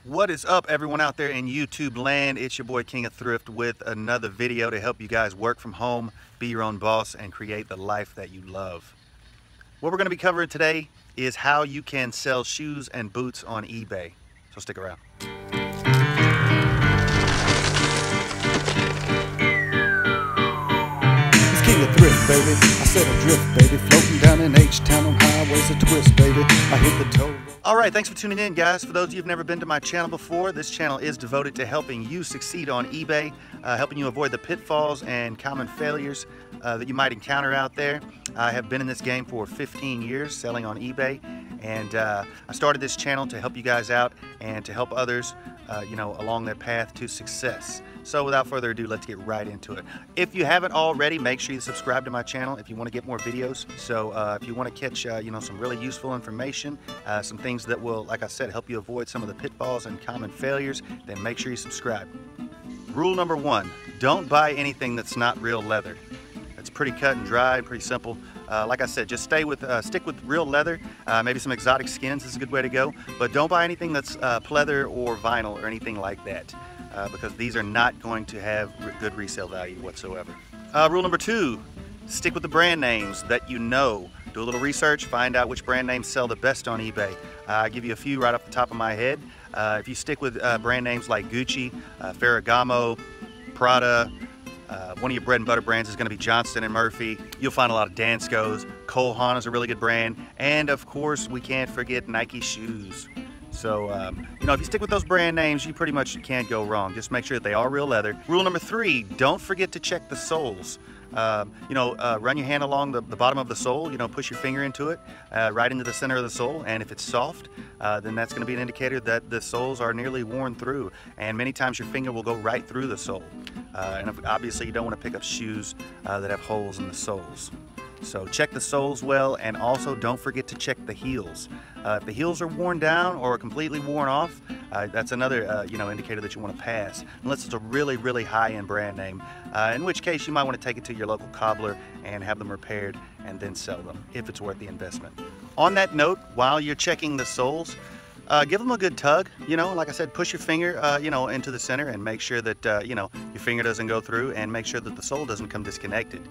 What is up, everyone out there in YouTube land? It's your boy King of Thrift with another video to help you guys work from home, be your own boss, and create the life that you love. What we're going to be covering today is how you can sell shoes and boots on eBay. So stick around. It's King of Thrift, baby. I said adrift, baby. Floating down in H-Town on highways of twist, baby. I hit the toll. All right, thanks for tuning in, guys. For those of you who've never been to my channel before, this channel is devoted to helping you succeed on eBay, helping you avoid the pitfalls and common failures that you might encounter out there. I have been in this game for 15 years selling on eBay, and I started this channel to help you guys out and to help others along their path to success. So without further ado, let's get right into it. If you haven't already, make sure you subscribe to my channel if you want to get more videos. So if you want to catch some really useful information, some things that will, like I said, help you avoid some of the pitfalls and common failures, then make sure you subscribe. Rule number one, don't buy anything that's not real leather. It's pretty cut and dry, pretty simple. Like I said, just stick with real leather. Maybe some exotic skins is a good way to go, but don't buy anything that's pleather or vinyl or anything like that, because these are not going to have good resale value whatsoever. Rule number two, stick with the brand names that you know. Do a little research, find out which brand names sell the best on eBay. I'll give you a few right off the top of my head. If you stick with brand names like Gucci, Ferragamo, Prada, one of your bread and butter brands is going to be Johnston & Murphy. You'll find a lot of Danskos. Cole Haan is a really good brand. And of course, we can't forget Nike shoes. So, if you stick with those brand names, you pretty much can't go wrong. Just make sure that they are real leather. Rule number three, don't forget to check the soles. Run your hand along the bottom of the sole, push your finger into it, right into the center of the sole, and if it's soft, then that's going to be an indicator that the soles are nearly worn through, and many times your finger will go right through the sole. And obviously you don't want to pick up shoes that have holes in the soles. So check the soles well, and also don't forget to check the heels. If the heels are worn down or completely worn off, that's another indicator that you want to pass, unless it's a really, really high-end brand name, in which case you might want to take it to your local cobbler and have them repaired and then sell them if it's worth the investment. On that note, while you're checking the soles, give them a good tug. Like I said, push your finger into the center and make sure that your finger doesn't go through, and make sure that the sole doesn't come disconnected,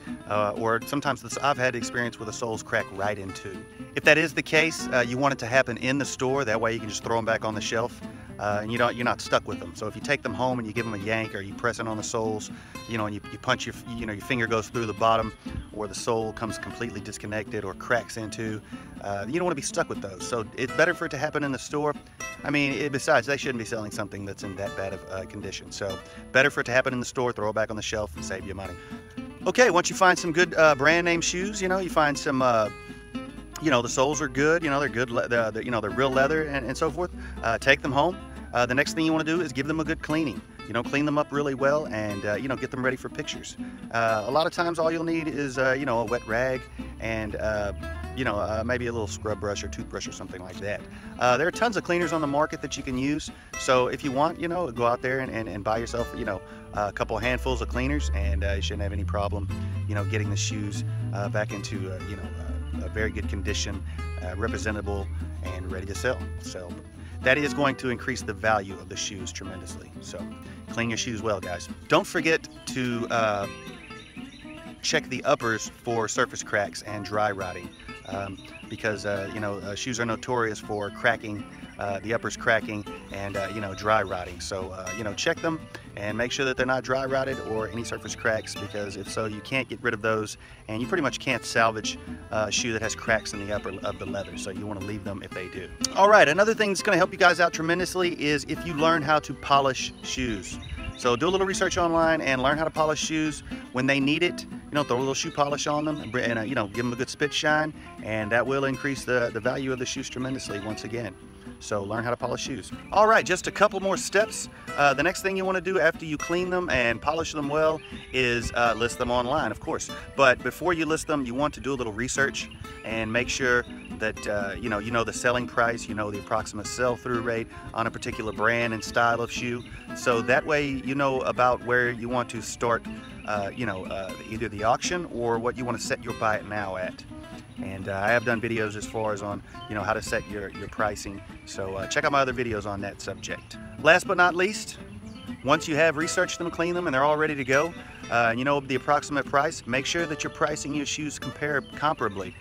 or sometimes I've had experience where the soles crack right in two. If that is the case, you want it to happen in the store. That way you can just throw them back on the shelf, and you're not stuck with them. So if you take them home and you give them a yank, or you press it on the soles, and you punch your finger goes through the bottom, or the sole comes completely disconnected or cracks into, you don't want to be stuck with those. So it's better for it to happen in the store. I mean, besides, they shouldn't be selling something that's in that bad of condition. So better for it to happen in the store, throw it back on the shelf, and save you money. Okay, once you find some good brand name shoes, you find some the soles are good, they're good, they're real leather and so forth. Take them home. The next thing you want to do is give them a good cleaning. Clean them up really well, and get them ready for pictures. A lot of times all you'll need is a wet rag and maybe a little scrub brush or toothbrush or something like that. There are tons of cleaners on the market that you can use. So if you want, go out there and buy yourself a couple of handfuls of cleaners, and you shouldn't have any problem getting the shoes back into a very good condition, representable, and ready to sell. So that is going to increase the value of the shoes tremendously. So clean your shoes well, guys. Don't forget to check the uppers for surface cracks and dry rotting, because shoes are notorious for cracking, the uppers cracking and dry rotting. So check them and make sure that they're not dry rotted or any surface cracks, because if so, you can't get rid of those, and you pretty much can't salvage a shoe that has cracks in the upper of the leather. So you want to leave them if they do. All right, another thing that's going to help you guys out tremendously is if you learn how to polish shoes. So do a little research online and learn how to polish shoes when they need it. Throw a little shoe polish on them, and give them a good spit shine, and that will increase the value of the shoes tremendously once again. So learn how to polish shoes. All right, just a couple more steps. The next thing you want to do after you clean them and polish them well is list them online, of course. But before you list them, you want to do a little research and make sure that you know the selling price, the approximate sell-through rate on a particular brand and style of shoe. So that way you know about where you want to start either the auction or what you want to set your buy it now at. And I have done videos as far as on, you know, how to set your pricing. So check out my other videos on that subject. Last but not least, once you have researched them, cleaned them, and they're all ready to go, and you know the approximate price, make sure that you're pricing your shoes comparably.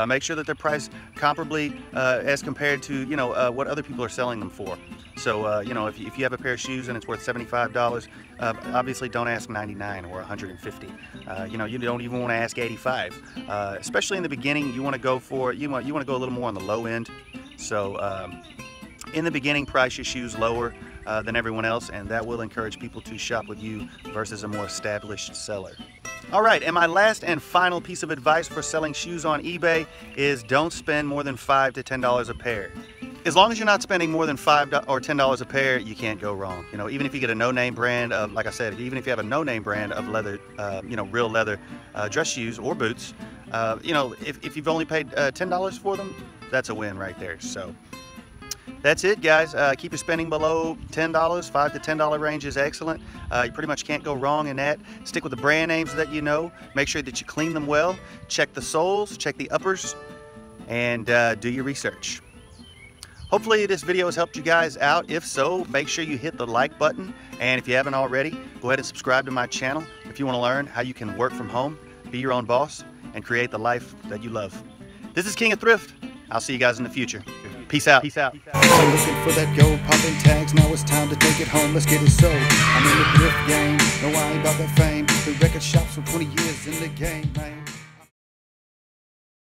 Make sure that they're priced comparably as compared to, you know, what other people are selling them for. So, you know, if you have a pair of shoes and it's worth $75, obviously don't ask $99 or $150. You know, you don't even want to ask $85. Especially in the beginning, you want to go for, you want to go a little more on the low end. So, in the beginning, price your shoes lower than everyone else, and that will encourage people to shop with you versus a more established seller. All right, and my last and final piece of advice for selling shoes on eBay is don't spend more than $5 to $10 a pair. As long as you're not spending more than $5 or $10 a pair, you can't go wrong. You know, even if you get a no-name brand of, like I said, even if you have a no-name brand of leather, you know, real leather dress shoes or boots, you know, if you've only paid $10 for them, that's a win right there. So that's it, guys. Keep your spending below $10. $5 to $10 range is excellent. You pretty much can't go wrong in that. Stick with the brand names that you know. Make sure that you clean them well. Check the soles, check the uppers, and do your research. Hopefully this video has helped you guys out. If so, make sure you hit the like button. And if you haven't already, go ahead and subscribe to my channel if you want to learn how you can work from home, be your own boss, and create the life that you love. This is King of Thrift. I'll see you guys in the future. Peace out. Peace out. I'm looking for that gold popping tags. Now it's time to take it home. Let's get it sold. I'm in the thrift game. No, I ain't about that fame. The record shops for 20 years in the game, man.